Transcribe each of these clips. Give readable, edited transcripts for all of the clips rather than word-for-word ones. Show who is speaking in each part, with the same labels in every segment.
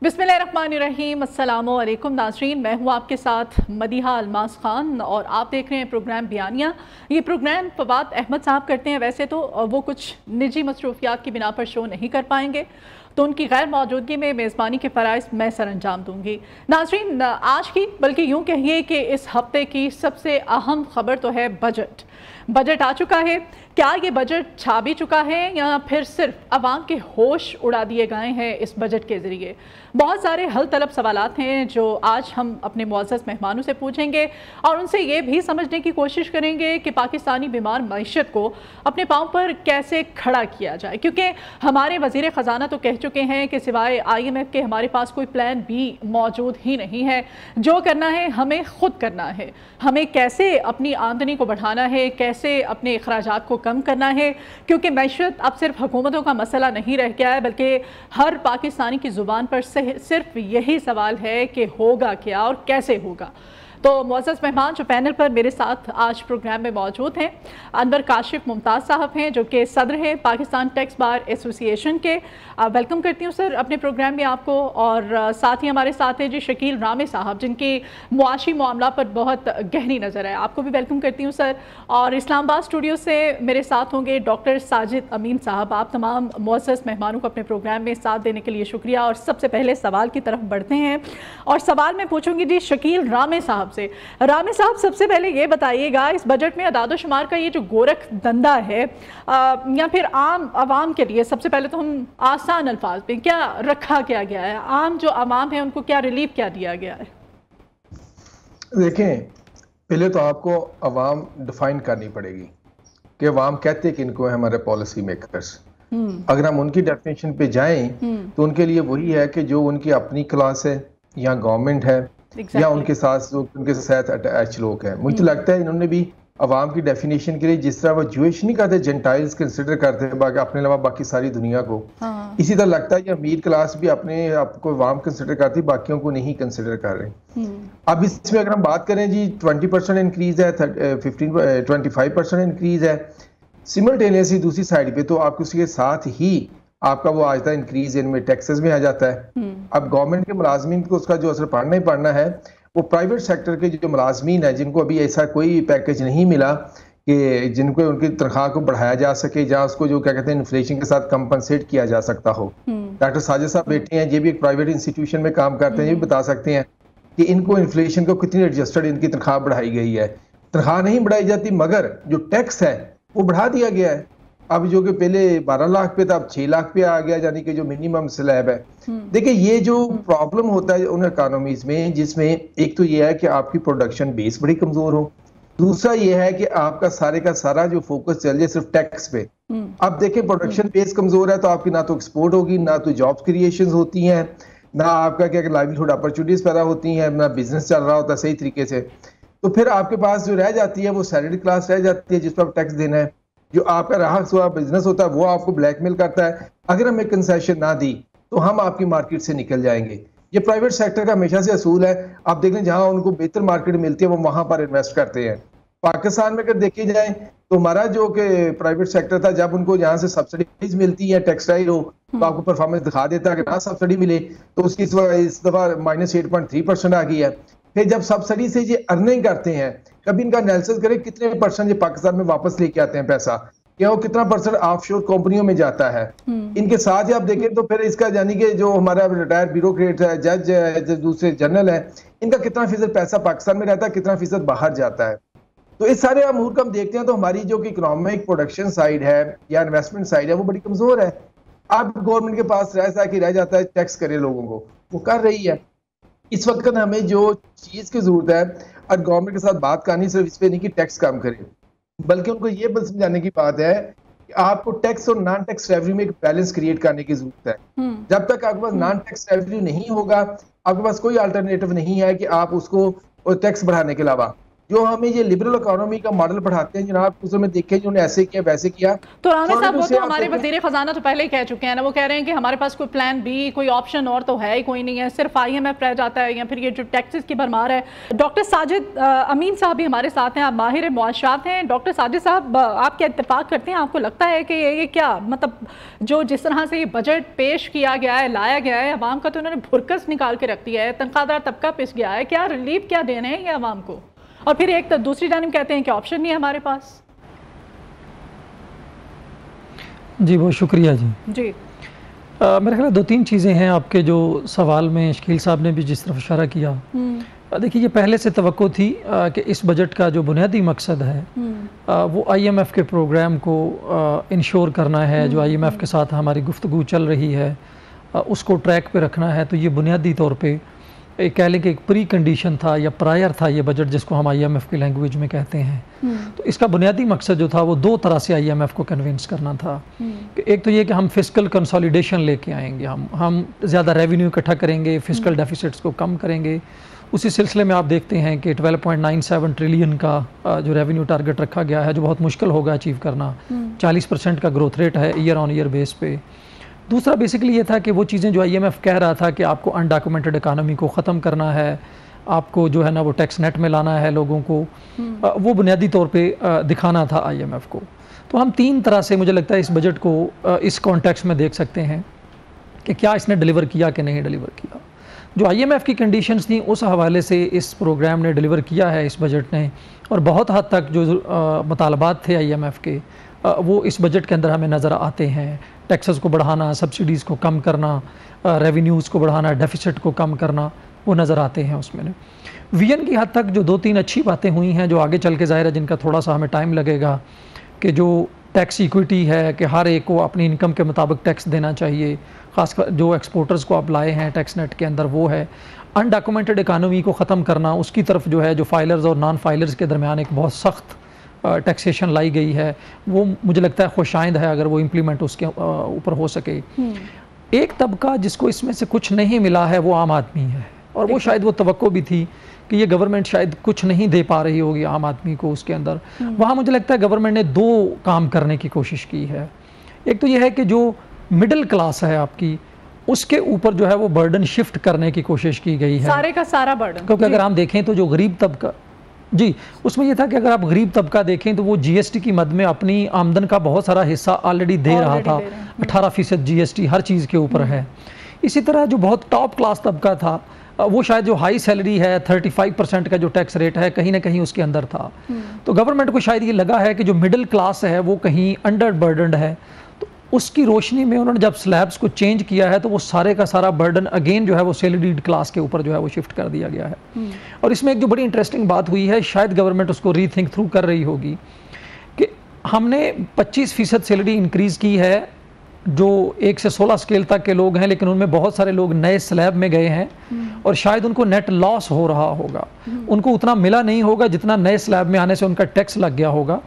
Speaker 1: बिस्मिल्लाहिर्रहमानिर्रहीम, अस्सलामु अलैकुम नाज़रीन। मैं हूँ आपके साथ मदीहा अलमास खान और आप देख रहे हैं प्रोग्राम बयानिया। ये प्रोग्राम फवाद अहमद साहब करते हैं। वैसे तो वो कुछ निजी मसरूफियात की बिना पर शो नहीं कर पाएंगे, तो उनकी गैर मौजूदगी में मेज़बानी के फ़राइज़ मैं सर अंजाम दूँगी। नाज़रीन, आज की बल्कि यूँ कहिए कि इस हफ्ते की सबसे अहम खबर तो है बजट। बजट आ चुका है। क्या ये बजट छा भी चुका है या फिर सिर्फ आवाम के होश उड़ा दिए गए हैं इस बजट के ज़रिए? बहुत सारे हल तलब सवालात हैं जो आज हम अपने मुअज़्ज़ज़ मेहमानों से पूछेंगे और उनसे ये भी समझने की कोशिश करेंगे कि पाकिस्तानी बीमार मईशत को अपने पाँव पर कैसे खड़ा किया जाए, क्योंकि हमारे वज़ीर ख़जाना तो कह चुके हैं कि सिवाय IMF के हमारे पास कोई प्लान बी मौजूद ही नहीं है। जो करना है हमें ख़ुद करना है। हमें कैसे अपनी आमदनी को बढ़ाना है, कैसे अपने अखराजात को कम करना है, क्योंकि मैशत अब सिर्फ हुकूमतों का मसला नहीं रह गया है, बल्कि हर पाकिस्तानी की ज़ुबान पर सिर्फ यही सवाल है कि होगा क्या और कैसे होगा। तो मुअज़्ज़ज़ मेहमान जो पैनल पर मेरे साथ आज प्रोग्राम में मौजूद हैं, अनवर काशिफ मुमताज़ साहब हैं जो कि सदर हैं पाकिस्तान टैक्स बार एसोसिएशन के। वेलकम करती हूँ सर अपने प्रोग्राम में आपको। और साथ ही हमारे साथ हैं जी शकील रामे साहब, जिनकी मुआशी मामला पर बहुत गहरी नज़र है। आपको भी वेलकम करती हूँ सर। और इस्लामाबाद स्टूडियो से मेरे साथ होंगे डॉक्टर साजिद अमीन साहब। आप तमाम मुअज़्ज़ज़ मेहमानों को अपने प्रोग्राम में साथ देने के लिए शुक्रिया। और सबसे पहले सवाल की तरफ बढ़ते हैं और सवाल मैं पूछूंगी जी शकील रामे साहब से। रामे साहब, सबसे पहले ये बताइएगा, इस बजट में अदादोशुमार का ये जो गोरख धंधा है या फिर आम आवाम के लिए, सबसे पहले तो हम आसान अल्फाज में क्या रखा क्या गया है? आम जो आवाम है उनको क्या रिलीफ क्या दिया गया है?
Speaker 2: देखें, पहले तो आपको अवाम डिफाइन करनी पड़ेगी कि अवाम कहते किनको है हमारे पॉलिसी मेकर्स। अगर हम उनकी डेफिनेशन पे जाएं तो उनके लिए वही है कि जो उनकी अपनी क्लास है या गवर्नमेंट है या उनके साथ अटैच लोग हैं। मुझे तो लगता है इन्होंने भी अवाम की डेफिनेशन के लिए, जिस तरह वो ज्यूइश नहीं करते, जेंटाइल्स कंसिडर करते हैं अपने अलावा बाकी सारी दुनिया को, इसी तरह लगता है कि अमीर क्लास भी अपने आप को अवाम कंसिडर करती, बाकियों को नहीं कंसिडर कर रहे। अब इसमें अगर हम बात करें जी 20% इंक्रीज है, 25% इंक्रीज है सिमल्टेनियसली। दूसरी साइड पे तो आपको उसके साथ ही आपका वो आज तक इंक्रीज इनमें टैक्सेस में आ जाता है। अब गवर्नमेंट के मुलाजमीन को उसका जो असर पड़ना ही पड़ना है, वो प्राइवेट सेक्टर के जो मुलाजमीन है जिनको अभी ऐसा कोई पैकेज नहीं मिला कि जिनको उनकी तनख्वाह को बढ़ाया जा सके, जहाँ उसको जो क्या कहते हैं इन्फ्लेशन के साथ कंपनसेट किया जा सकता हो। डॉक्टर साजिद साहब बैठे हैं, ये भी एक प्राइवेट इंस्टीट्यूशन में काम करते हैं, ये भी बता सकते हैं कि इनको इन्फ्लेशन को कितनी एडजस्टेड इनकी तनख्वाह बढ़ाई गई है। तनख्वाह नहीं बढ़ाई जाती मगर जो टैक्स है वो बढ़ा दिया गया है। अब जो कि पहले 12 लाख पे था, अब 6 लाख पे आ गया, यानी कि जो मिनिमम स्लैब है। देखिए, ये जो प्रॉब्लम होता है उन इकोनॉमीज में, जिसमें एक तो ये है कि आपकी प्रोडक्शन बेस बड़ी कमजोर हो, दूसरा ये है कि आपका सारे का सारा जो फोकस चल जाए सिर्फ टैक्स पे। अब देखें, प्रोडक्शन बेस कमजोर है तो आपकी ना तो एक्सपोर्ट होगी, ना तो जॉब क्रिएशन होती हैं, ना आपका क्या लाइवलीहुड अपॉर्चुनिटीज पैदा होती हैं, ना बिजनेस चल रहा होता सही तरीके से। तो फिर आपके पास जो रह जाती है वो सैलरीड क्लास रह जाती है, जिस पर टैक्स देना है। जो आपका रहा हुआ बिजनेस होता है वो आपको ब्लैकमेल करता है। अगर हमें कंसेशन ना दी तो हम आपकी मार्केट से निकल जाएंगे। ये प्राइवेट सेक्टर का हमेशा से असूल है। आप देख लें, जहां उनको बेहतर मार्केट मिलती है वो वहां पर इन्वेस्ट करते हैं। पाकिस्तान में अगर देखी जाए तो हमारा जो कि प्राइवेट सेक्टर था, जब उनको यहाँ से सब्सिडीज मिलती है, टेक्सटाइल हो, तो आपको परफॉर्मेंस दिखा देता है कि ना सब्सिडी मिले तो उसकी इस दफा -8.3% आ गई है। फिर जब सब्सिडी से ये अर्निंग करते हैं, कभी इनका एनालिसिस करें कितने परसेंट ये पाकिस्तान में वापस लेके आते हैं पैसा, क्या वो कितना परसेंट ऑफशोर कंपनियों में जाता है। इनके साथ ही आप देखें तो फिर इसका यानी कि जो हमारा रिटायर्ड ब्यूरोक्रेट है, जज है, दूसरे जनरल है, इनका कितना फीसद पैसा पाकिस्तान में रहता है, कितना फीसद बाहर जाता है। तो इस सारे अमूर को हम देखते हैं तो हमारी जो कि इकोनॉमिक प्रोडक्शन साइड है या इन्वेस्टमेंट साइड है वो बड़ी कमजोर है। अब गवर्नमेंट के पास रह जाता है टैक्स करे लोगों को, वो कर रही है। इस वक्त हमें जो चीज की जरूरत है, और गवर्नमेंट के साथ बात करनी सिर्फ इस पे नहीं कि टैक्स कम करे, बल्कि उनको ये समझाने की बात है कि आपको टैक्स और नॉन टैक्स रेवेन्यू में एक बैलेंस क्रिएट करने की जरूरत है। जब तक आपके पास नॉन टैक्स रेवेन्यू नहीं होगा, आपके पास कोई अल्टरनेटिव नहीं है कि आप उसको टैक्स बढ़ाने के अलावा। जो हमें ये लिबरल इकोनॉमी का मॉडल पढ़ाते हैं जनाब, उस में देखें जिन्होंने ऐसे किया वैसे किया।
Speaker 1: तो राना साहब वो तो हमारे वजीर खजाना तो पहले ही कह चुके हैं ना, वो कह रहे हैं कि हमारे पास कोई प्लान बी, कोई ऑप्शन और तो है ही कोई नहीं है, सिर्फ IMF रह जाता है या फिर ये जो टैक्सेस की भरमार है। डॉक्टर साजिद अमीन साहब भी हमारे साथ हैं, आप माहिर मुआशरात हैं। डॉक्टर साजिद साहब, आप क्या इत्तेफाक करते हैं, आपको लगता है कि ये क्या मतलब जो जिस तरह से ये बजट पेश किया गया है, लाया गया है, अवाम का तो उन्होंने भुरकस निकाल के रख दिया है, तनख्वाहदार तबका पिस गया है, क्या रिलीफ क्या देने हैं ये अवाम को? और फिर एक तो दूसरी जानिब कहते हैं कि ऑप्शन नहीं है हमारे पास।
Speaker 3: जी बहुत शुक्रिया जी। मेरे ख्याल 2-3 चीज़ें हैं आपके जो सवाल में शकील साहब ने भी जिस तरफ इशारा किया। देखिए, ये पहले से तवक्को थी कि इस बजट का जो बुनियादी मकसद है वो IMF के प्रोग्राम को इंश्योर करना है, जो IMF के साथ हमारी गुफ्तगू चल रही है उसको ट्रैक पे रखना है। तो ये बुनियादी तौर पे एक कह लें कि एक प्री कंडीशन था या प्रायर था ये बजट, जिसको हम IMF की लैंग्वेज में कहते हैं। तो इसका बुनियादी मकसद जो था वो 2 तरह से IMF को कन्विंस करना था। कि एक तो ये कि हम फिस्कल कंसोलिडेशन लेके आएंगे, हम ज़्यादा रेवेन्यू इकट्ठा करेंगे, फिस्कल डेफिसिट्स को कम करेंगे। उसी सिलसिले में आप देखते हैं कि 12.97 ट्रिलियन का जो रेवेन्यू टारगेट रखा गया है, जो बहुत मुश्किल होगा अचीव करना। 40% का ग्रोथ रेट है ईयर ऑन ईयर बेस पे। दूसरा बेसिकली ये था कि वो चीज़ें जो IMF कह रहा था कि आपको अनडॉक्यूमेंटेड इकानमी को ख़त्म करना है, आपको जो है ना वो टैक्स नेट में लाना है लोगों को, वो बुनियादी तौर पे दिखाना था IMF को। तो हम 3 तरह से मुझे लगता है इस बजट को इस कॉन्टेक्स्ट में देख सकते हैं कि क्या इसने डिलीवर किया कि नहीं डिलीवर किया। जो IMF की कंडीशंस थी उस हवाले से इस प्रोग्राम ने डिलीवर किया है, इस बजट ने। और बहुत हद तक जो मुतालबात थे IMF के वो इस बजट के अंदर हमें नज़र आते हैं। टैक्सेस को बढ़ाना, सब्सिडीज़ को कम करना, रेवेन्यूज़ को बढ़ाना, डेफिसिट को कम करना, वो नज़र आते हैं उसमें। VN की हद तक जो 2-3 अच्छी बातें हुई हैं जो आगे चल के ज़ाहिर है जिनका थोड़ा सा हमें टाइम लगेगा, कि जो टैक्स इक्विटी है कि हर एक को अपनी इनकम के मुताबिक टैक्स देना चाहिए, ख़ासकर जो एक्सपोर्टर्स को आप लाए हैं टैक्स नेट के अंदर, वो है। अनडॉक्यूमेंटेड इकानमी को ख़त्म करना, उसकी तरफ जो है जो फाइलर्स और नॉन फाइलर्स के दरमियान एक बहुत सख्त टैक्सेशन लाई गई है, वो मुझे लगता है खुशाइंद है अगर वो इम्प्लीमेंट उसके ऊपर हो सके। एक तबका जिसको इसमें से कुछ नहीं मिला है वो आम आदमी है, और वो शायद वो तवक्को भी थी कि ये गवर्नमेंट शायद कुछ नहीं दे पा रही होगी आम आदमी को उसके अंदर। वहाँ मुझे लगता है गवर्नमेंट ने 2 काम करने की कोशिश की है। एक तो ये है कि जो मिडिल क्लास है आपकी, उसके ऊपर जो है वो बर्डन शिफ्ट करने की कोशिश की गई है, सारे का सारा बर्डन। क्योंकि अगर हम देखें तो जो गरीब तबका, जी उसमें ये था कि अगर आप गरीब तबका देखें तो वो GST की मद में अपनी आमदन का बहुत सारा हिस्सा ऑलरेडी दे रहा था। 18% GST हर चीज़ के ऊपर है। इसी तरह जो बहुत टॉप क्लास तबका था वो शायद जो हाई सैलरी है 35% का जो टैक्स रेट है कहीं ना कहीं उसके अंदर था। तो गवर्नमेंट को शायद ये लगा है कि जो मिडिल क्लास है वो कहीं अंडर बर्डनड है। तो उसकी रोशनी में उन्होंने जब स्लैब्स को चेंज किया है तो वो सारे का सारा बर्डन अगेन जो है वो सैलरीड क्लास के ऊपर जो है वो शिफ्ट कर दिया गया है। और इसमें एक जो बड़ी इंटरेस्टिंग बात हुई है, शायद गवर्नमेंट उसको रीथिंक थ्रू कर रही होगी, कि हमने 25% सैलरी इंक्रीज़ की है जो 1 से 16 स्केल तक के लोग हैं, लेकिन उनमें बहुत सारे लोग नए स्लैब में गए हैं और शायद उनको नेट लॉस हो रहा होगा, उनको उतना मिला नहीं होगा जितना नए स्लैब में आने से उनका टैक्स लग गया होगा।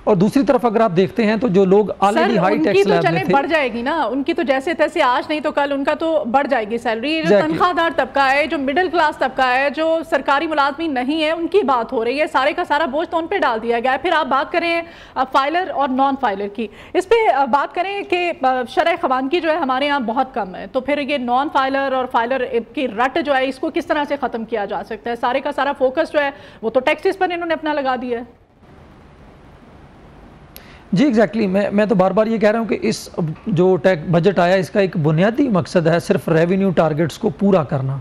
Speaker 3: और दूसरी तरफ अगर आप देखते हैं तो जो लोग ऑलरेडी हाई टैक्स स्लैब में थे, बढ़ जाएगी ना उनकी, तो जैसे तैसे आज नहीं तो कल उनका तो बढ़ जाएगी सैलरी। जो तनख्वाहदार तबका है, जो मिडिल क्लास तबका है, जो सरकारी मुलाजमी नहीं है, उनकी बात हो रही है, सारे का सारा बोझ तो उन पे डाल दिया गया है। फिर आप बात करें फाइलर और नॉन फाइलर की, इस पर बात करें कि शरह ख़वानगी जो है हमारे यहाँ बहुत कम है, तो फिर ये नॉन फाइलर और फाइलर की रट जो है इसको किस तरह से ख़त्म किया जा सकता है? सारे का सारा फोकस जो है वो तो टैक्सेस पर इन्होंने अपना लगा दिया है। जी एग्जैक्टली, मैं तो बार बार ये कह रहा हूँ कि इस जो बजट आया इसका एक बुनियादी मकसद है सिर्फ रेवेन्यू टारगेट्स को पूरा करना।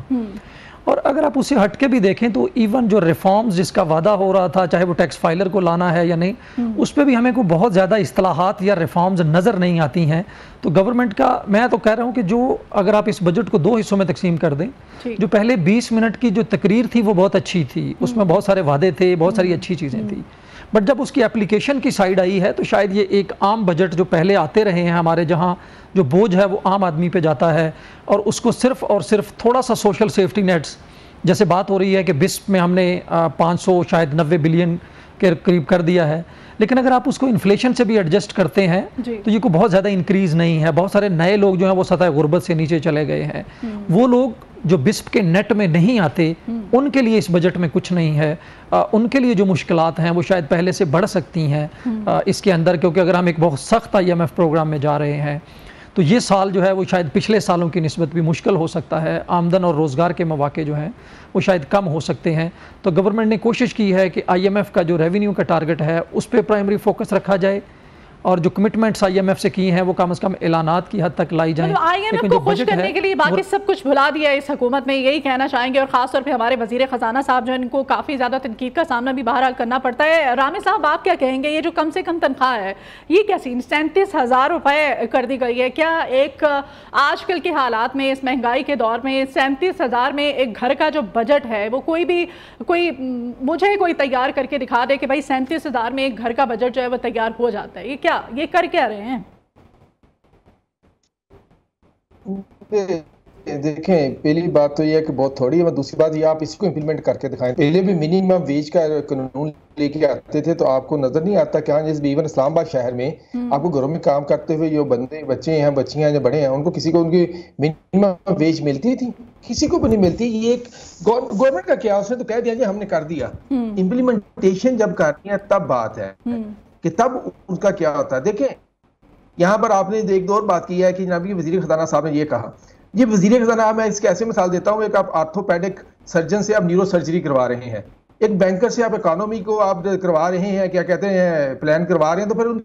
Speaker 3: और अगर आप उसे हट के भी देखें तो इवन जो रिफॉर्म्स जिसका वादा हो रहा था, चाहे वो टैक्स फाइलर को लाना है या नहीं, उस पर भी हमें को बहुत ज़्यादा इस्तेलाहात या रिफॉर्म्स नज़र नहीं आती हैं। तो गवर्नमेंट का, मैं तो कह रहा हूँ कि जो अगर आप इस बजट को 2 हिस्सों में तकसीम कर दें, जो पहले 20 मिनट की जो तकरीर थी वो बहुत अच्छी थी, उसमें बहुत सारे वादे थे, बहुत सारी अच्छी चीज़ें थी, बट जब उसकी एप्लीकेशन की साइड आई है तो शायद ये एक आम बजट जो पहले आते रहे हैं हमारे, जहाँ जो बोझ है वो आम आदमी पे जाता है और उसको सिर्फ और सिर्फ थोड़ा सा सोशल सेफ्टी नेट्स, जैसे बात हो रही है कि बिस्प में हमने 500 शायद 90 बिलियन के करीब कर दिया है, लेकिन अगर आप उसको इन्फ्लेशन से भी एडजस्ट करते हैं तो ये को बहुत ज़्यादा इंक्रीज़ नहीं है। बहुत सारे नए लोग जो हैं वो सतह गुर्बत से नीचे चले गए हैं। वो लोग जो बिस्प के नेट में नहीं आते उनके लिए इस बजट में कुछ नहीं है। उनके लिए जो मुश्किलात हैं वो शायद पहले से बढ़ सकती हैं इसके अंदर, क्योंकि अगर हम एक बहुत सख्त IMF प्रोग्राम में जा रहे हैं तो ये साल जो है वो शायद पिछले सालों की निस्बत भी मुश्किल हो सकता है। आमदन और रोज़गार के मौके जो हैं वो शायद कम हो सकते हैं। तो गवर्नमेंट ने कोशिश की है कि IMF का जो रेवेन्यू का टारगेट है उस पर प्राइमरी फोकस रखा जाए और जो कमिटमेंट्स IMF से की हैं वो कम से कम ऐलानात की हद तक लाई जाएं।
Speaker 1: IMF को खुश करने के लिए बाकी सब कुछ भुला दिया इस हुकूमत में, यही कहना चाहेंगे। और खासतौर पे हमारे वजीर खजाना साहब जो इनको काफ़ी ज़्यादा तनकीद का सामना भी बहरहाल करना पड़ता है। रामे साहब आप क्या कहेंगे, ये जो कम से कम तनख्वाह है ये क्या सीन 37,000 रुपये कर दी गई है? क्या एक आजकल के हालात में, इस महंगाई के दौर में 37,000 में एक घर का जो बजट है वो कोई मुझे कोई तैयार करके दिखा दे कि भाई 37,000 में एक घर का बजट जो है वो तैयार हो जाता है? ये कर क्या रहे हैं?
Speaker 2: देखें, पहली बात तो ये है कि बहुत थोड़ी है, दूसरी बात ये आप इसको इम्प्लीमेंट करके दिखाएं। पहले भी मिनिमम वेज का कानून लेके आते थे तो आपको नजर नहीं आता कि हाँ, इवन इस्लामाबाद शहर में आपको घरों में काम करते हुए जो बंदे बच्चे हैं, बच्चियां जो बड़े हैं, उनको किसी को उनकी मिनिमम वेज मिलती थी? किसी को भी नहीं मिलती। ये एक गवर्नमेंट का क्या, उसने तो कह दिया हमने कर दिया। इम्प्लीमेंटेशन जब करनी है तब बात है कि तब उसका क्या होता है। देखें, यहाँ पर आपने एक दो और बात की है कि जनाब की वजीर खजाना साहब ने ये कहा, ये वजीर खजाना, मैं इसकी ऐसे मिसाल देता हूँ, एक आप आर्थोपेडिक सर्जन से आप न्यूरो सर्जरी करवा रहे हैं, एक बैंकर से आप इकोनॉमी को आप करवा रहे हैं, क्या कहते हैं, प्लान करवा रहे हैं, तो फिर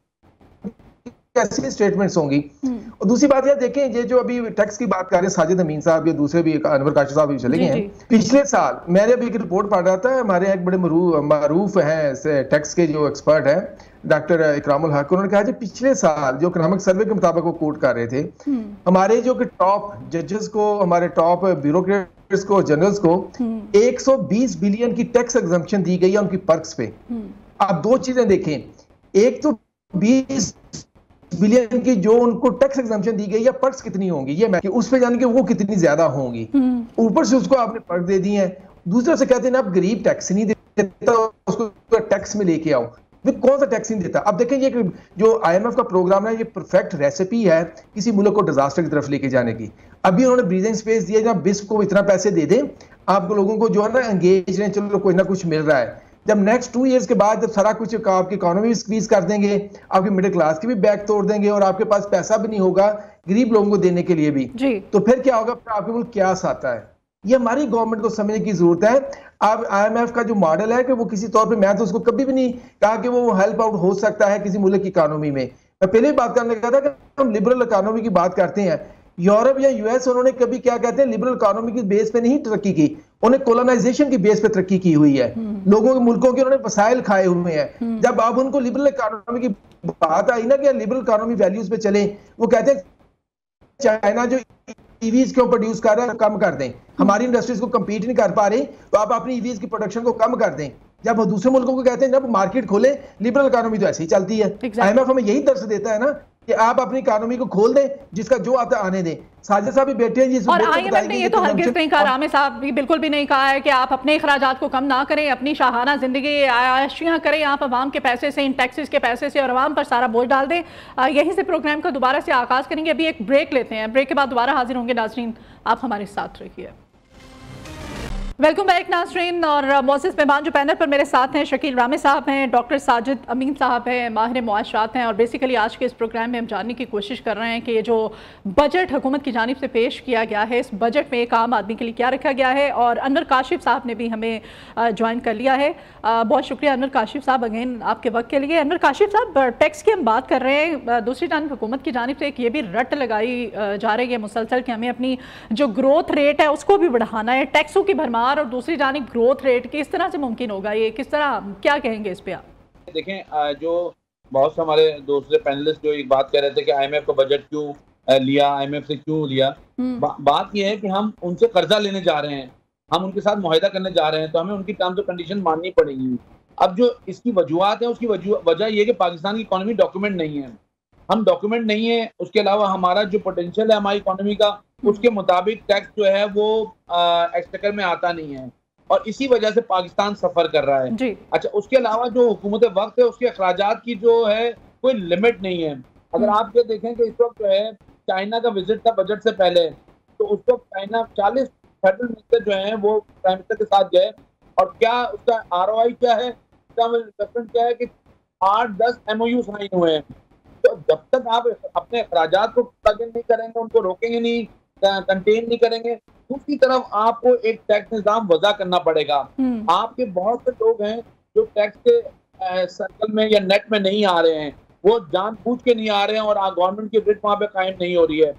Speaker 2: कैसी स्टेटमेंट्स होंगी। और दूसरी बात यह देखें, ये जो अभी टैक्स की बात कर रहे हैं साजिद अमीन साहब या दूसरे भी अनवर काशिफ साहब भी चले गए हैं, पिछले साल मैंने अभी एक रिपोर्ट पढ़ रहा था, हमारे एक बड़े मारूफ हैं टैक्स के जो एक्सपर्ट हैं डॉक्टर इकरामुल हक, उन्होंने कहा कि पिछले साल जो इकोनॉमिक सर्वे के मुताबिक वो कोट कर रहे थे, हमारे जो कि टॉप जजेस को, हमारे टॉप ब्यूरोक्रेट्स को, जनरल्स को 120 बिलियन की टैक्स एग्जम्पशन दी गई है उनकी पर्क्स पे। आप दो चीजें देखें, एक तो 20 बिलियन की जो उनको टैक्स एग्जम्पशन दी गई है, पर्क्स कितनी होंगी ये मैं कि उस पे जान के वो कितनी ज्यादा होंगी, ऊपर से उसको आपने पर्क दे दी है। दूसरे से कहते हैं आप गरीब टैक्स नहीं देता, उसको टैक्स में लेके आओ, कौन सा टैक्स नहीं देता। अब देखें, ये जो IMF का प्रोग्राम है ये परफेक्ट रेसिपी है किसी मुल्क को डिजास्टर की तरफ लेके जाने की। अभी उन्होंने ब्रीदिंग स्पेस दिया, जब बिस्प को इतना पैसे दे दें, आप लोगों को जो है ना एंगेज रहें, चलो कोई ना कुछ मिल रहा है। जब नेक्स्ट 2 इयर्स के बाद जब सारा कुछ आपकी इकोनॉमी भी स्क्वीज कर देंगे, आपकी मिडिल क्लास की भी बैक तोड़ देंगे और आपके पास पैसा भी नहीं होगा गरीब लोगों को देने के लिए भी, तो फिर क्या होगा, फिर आपके मुल्क क्या आता है। ये हमारी गवर्नमेंट को समझने की जरूरत है। अब IMF का जो मॉडल है कि वो किसी तौर पे, मैं तो उसको कभी भी नहीं कहा कि वो हेल्प आउट हो सकता है किसी मुल्क की इकोनॉमी में। मैं पहले भी बात करने लगा था कि हम लिबरल इकोनॉमी की बात करते हैं। यूरोप या US उन्होंने कभी क्या कहते हैं लिबरल इकोनॉमी की बेस पे नहीं तरक्की की, उन्हें कोलोनाइजेशन की बेस पे तरक्की की हुई है। लोगों के मुल्कों के उन्होंने वसाइल खाए हुए हैं। जब अब उनको लिबरल इकोनॉमी की बात आई ना कि लिबरल इकोनॉमी वैल्यूज पे चले, वो कहते हैं चाइना जो EVs क्यों प्रोड्यूस कर रहा है कम कर दें, हमारी इंडस्ट्रीज को compete नहीं कर पा रही तो आप अपनी EVs की प्रोडक्शन को कम कर दें। जब दूसरे मुल्कों को कहते हैं जब मार्केट खोले, लिबरल इकोनॉमी तो ऐसे ही चलती है। IMF हमें यही दर्श देता है ना कि आप अपनी इकोनॉमी को खोल दें, जिसका जो आता आने दें। साजिद साहब भी बैठे हैं,
Speaker 1: और IMF ने ये तो हरगिज़ नहीं कहा, रामे साहब भी बिल्कुल भी नहीं कहा है कि आप अपने अखराजात को कम ना करें, अपनी शाहाना जिंदगी आयाशियाँ करें आप अवाम के पैसे से, इन टैक्सेस के पैसे से, और अवाम पर सारा बोझ डाल दें। यहीं से प्रोग्राम का दोबारा से आगाज़ करेंगे। अभी एक ब्रेक लेते हैं, ब्रेक के बाद दोबारा हाजिर होंगे। नाज़रीन आप हमारे साथ रहिए। वेलकम बैक नाज़रीन। और मौजूद मेहमान जो पैनल पर मेरे साथ हैं, शकील रामे साहब हैं, डॉक्टर साजिद अमीन साहब हैं, माहिर मुआशरात हैं। और बेसिकली आज के इस प्रोग्राम में हम जानने की कोशिश कर रहे हैं कि ये जो बजट हुकूमत की जानिब से पेश किया गया है, इस बजट में एक आम आदमी के लिए क्या रखा गया है। और अनवर काशिफ साहब ने भी हमें ज्वाइन कर लिया है। बहुत शुक्रिया अनवर काशिफ साहब अगेन आपके वक्त के लिए। अनवर काशिफ साहब, टैक्स की हम बात कर रहे हैं, दूसरी जानिब हुकूमत की जानिब से एक ये भी रट लगाई जा रही है मुसलसल कि हमें अपनी जो ग्रोथ रेट है उसको भी बढ़ाना है। टैक्सों की भरमार और दूसरी जानिब ग्रोथ रेट किस तरह से मुमकिन होगा, ये किस तरह, क्या कहेंगे इस पे आप?
Speaker 4: देखें, जो बहुत से हमारे दूसरे पैनलिस्ट जो एक बात कह रहे थे कि IMF का बजट क्यों लिया, IMF से क्यों लिया, बात यह है कि हम उनसे कर्जा लेने जा रहे हैं, हम उनके साथ मुआहिदा करने जा रहे हैं, तो हमें उनकी टर्म्स और कंडीशन माननी पड़ेगी। अब जो इसकी वजूहत है, उसकी वजह यह है कि पाकिस्तान की इकोनॉमी डॉक्यूमेंट नहीं है, हम डॉक्यूमेंट नहीं है, उसके अलावा हमारा जो पोटेंशियल है हमारी इकोनॉमी का, उसके मुताबिक टैक्स जो है वो एक्सटेकर में आता नहीं है, और इसी वजह से पाकिस्तान सफर कर रहा है। अच्छा, उसके अलावा जो हुकूमत वक्त है उसके अखराजात की जो है कोई लिमिट नहीं है। अगर आप ये देखें कि इस वक्त जो है चाइना का विजिट था बजट से पहले, तो उस वक्त चाइना 40 फेडरल मिनिस्टर जो है वो प्राइम मिनिस्टर के साथ गए और क्या उसका ROI क्या है, उसका इन्वेस्टमेंट क्या है कि 8-10 MOU साइन हुए हैं। तो जब तक आप अपने अखराजात को प्लग इन नहीं करेंगे, उनको रोकेंगे नहीं, कंटेन नहीं करेंगे, दूसरी तरफ आपको एक टैक्स निजाम वज़ा करना पड़ेगा। आपके बहुत से लोग हैं जो टैक्स के सर्कल में या नेट में नहीं आ रहे हैं, वो जानबूझ के नहीं आ रहे हैं और गवर्नमेंट की रिट वहाँ पे कायम नहीं हो रही है।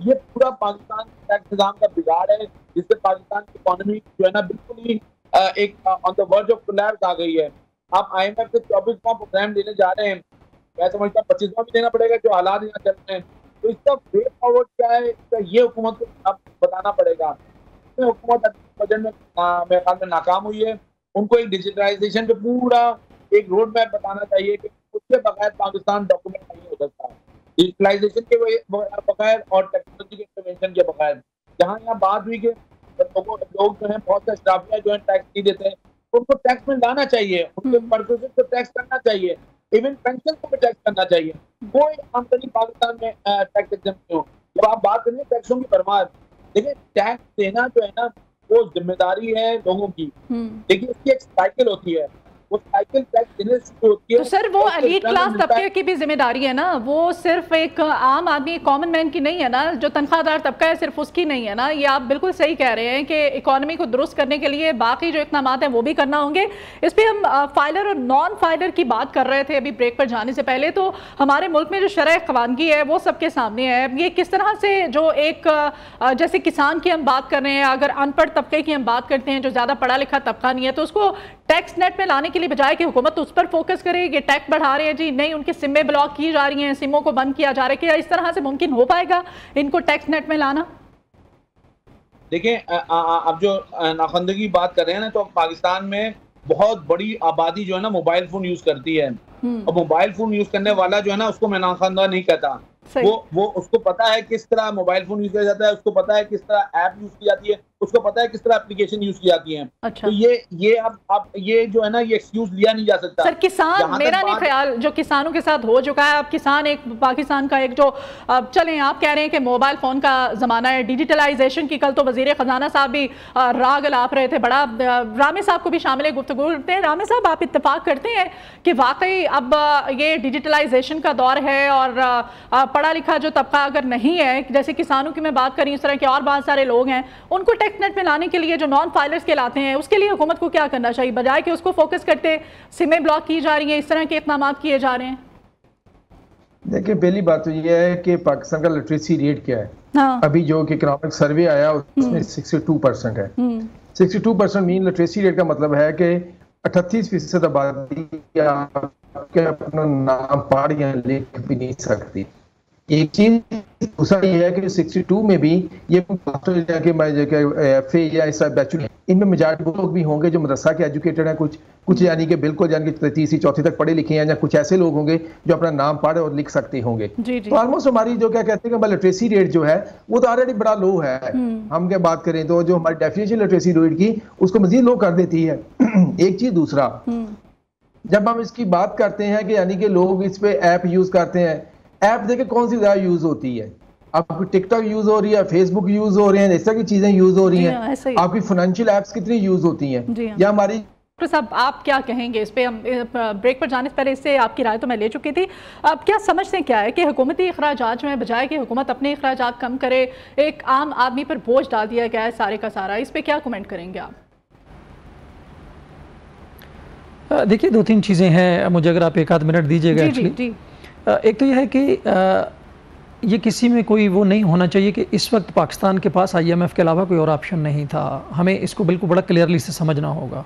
Speaker 4: ये पूरा पाकिस्तान टैक्स निजाम का बिगाड़ है, जिससे पाकिस्तान की इकोनॉमी जो है ना बिल्कुल ही एक on the verge of collapse आ गई है। आप IMF से 24वां प्रोग्राम लेने जा रहे हैं, मैं समझता हूँ 25वां भी देना पड़ेगा जो हालात यहाँ चल रहे हैं। तो इसका वे फॉरवर्ड क्या है, इसका ये हुकूमत को अब बताना पड़ेगा। हुकूमत बजट में मेरे ख्याल में नाकाम हुई है। उनको एक डिजिटलाइजेशन पे पूरा एक रोड मैप बताना चाहिए कि उसके बगैर पाकिस्तान डॉक्यूमेंट नहीं हो सकता, डिजिटलाइजेशन के बगैर और टेक्नोलॉजी के इंटरवेंशन के बगैर। जहाँ यहाँ बात हुई कि लोग जो है बहुत से स्टाफिया जो है टैक्स नहीं देते, उनको टैक्स में लाना चाहिए, उनके परचेज को टैक्स करना चाहिए, इवन पेंशन को भी टैक्स करना चाहिए। कोई आमदनी पाकिस्तान में टैक्स एग्जम्प्ट नहीं हो। जब आप बात करें टैक्सों की भरमार, देखिए टैक्स देना जो है ना वो जिम्मेदारी है लोगों की, देखिए इसकी एक साइकिल होती है, वो साइकिल टैक्स देने से होती है।
Speaker 1: तो सर वो एलीट क्लास तबके की भी जिम्मेदारी है ना, वो सिर्फ एक आम आदमी कॉमन मैन की नहीं है ना, जो तनख्वाहदार तबका है सिर्फ उसकी नहीं है ना। ये आप बिल्कुल सही कह रहे हैं कि इकोनॉमी को दुरुस्त करने के लिए बाकी जो इकदाम हैं वो भी करना होंगे। इस पर हम फाइलर और नॉन फाइलर की बात कर रहे थे अभी ब्रेक पर जाने से पहले। तो हमारे मुल्क में जो शरह खवानगी है वो सबके सामने है। ये किस तरह से जो एक जैसे किसान की हम बात कर रहे हैं, अगर अनपढ़ तबके की हम बात करते हैं जो ज़्यादा पढ़ा लिखा तबका नहीं है, तो उसको टैक्स नेट में लाने के लिए बजाय कि हुकूमत उस पर फोकस करे, ये टैक्स बढ़ा रहे हैं जी, नहीं उनकी सिमें ब्लॉक की जा रही हैं, सिमों को बंद किया जा रहा है, क्या इस तरह से मुमकिन हो पाएगा इनको टैक्स नेट में लाना?
Speaker 4: देखिए अब जो नाखंदगी की बात कर रहे हैं ना, तो पाकिस्तान में बहुत बड़ी आबादी जो है ना मोबाइल फोन यूज करती है, और मोबाइल फोन यूज करने वाला जो है ना उसको मैं नाखंदा नहीं कहता, वो उसको पता है किस तरह मोबाइल फोन यूज किया जाता है, उसको पता है किस तरह ऐप यूज की जाती है, उसको पता है किस तरह एप्लीकेशन यूज की जाती है।
Speaker 1: अच्छा।
Speaker 4: तो ये अब ये जो है ना ये एक्सक्यूज लिया नहीं जा सकता।
Speaker 1: सर किसान, मेरा नहीं ख्याल जो किसानों के साथ हो चुका है, अब किसान एक पाकिस्तान का एक जो चलें आप कह रहे हैं कि मोबाइल फोन का जमाना है, डिजिटलाइजेशन की कल तो वजीर खजाना साहब भी राग अलाप रहे थे, बड़ा रामे साहब को भी शामिल गुफ्तगू करते हैं। रामे साहब आप इत्तेफाक करते हैं कि वाकई अब ये डिजिटलाइजेशन का दौर है और पढ़ा लिखा जो तबका अगर नहीं है, जैसे किसानों की मैं बात करी, इस तरह के और बहुत सारे लोग हैं, उनको टैक्स नेट में लाने के लिए जो नॉन फाइलर्स कहलाते हैं, उसके लिए हुकूमत को क्या करना चाहिए बजाय कि उसको फोकस करते सिमें ब्लॉक की जा रही हैं, इस तरह के इक़दाम किए जा रहे हैं? देखिए
Speaker 2: पहली बात तो यह है कि पाकिस्तान का लिटरेसी रेट क्या है। हाँ। अभी जो इकोनॉमिक सर्वे आया उसमें 62% है। 62% मीन लिटरेसी रेट का मतलब है कि 38% आबादी अपना नाम पढ़ या लिख भी नहीं सकती। एक चीज दूसरा ये है कि 62 में भी ये FA या इस बैचलर, इनमें मेजॉरिटी वो लोग भी होंगे जो मदरसा के एजुकेटेड हैं, कुछ यानी कि बिल्कुल यानी कि तीसरी चौथी तक पढ़े लिखे हैं, या कुछ ऐसे लोग होंगे जो अपना नाम पढ़ और लिख सकते होंगे। तो ऑलमोस्ट हमारी जो क्या कहते हैं लिटरेसी रेट जो है वो तो ऑलरेडी बड़ा लो है। हम क्या बात करें तो जो हमारी डेफिनेशन लिटरेसी रेट की उसको मजीद लो कर देती है। एक चीज, दूसरा जब हम इसकी बात करते हैं कि यानी कि लोग इस पे ऐप यूज करते हैं, ऐप देखे कौन सी ज्यादा यूज होती है? आपकी टिकटॉक यूज हो रही है, फेसबुक यूज हो रहे हैं, इस तरह की चीजें यूज हो रही हैं। आपकी फाइनेंशियल ऐप्स कितनी यूज होती हैं? या हमारी
Speaker 1: साहब आप क्या कहेंगे इस पे? हम ब्रेक पर जाने से पहले इससे आपकी राय तो मैं ले चुकी थी। अब क्या समझते हैं क्या है कि हुकूमती अखराजात जो है बजाय कि हुकूमत अपने अखराजात कम करे, एक आम आदमी पर बोझ डाल दिया गया है सारे का सारा, इस पे क्या कमेंट करेंगे आप?
Speaker 3: देखिए 2-3 चीज़ें हैं, मुझे अगर आप 1 आध मिनट दीजिएगा। एक्चुअली एक तो यह है कि ये किसी में कोई वो नहीं होना चाहिए कि इस वक्त पाकिस्तान के पास IMF के अलावा कोई और ऑप्शन नहीं था। हमें इसको बिल्कुल बड़ा क्लियरली से समझना होगा।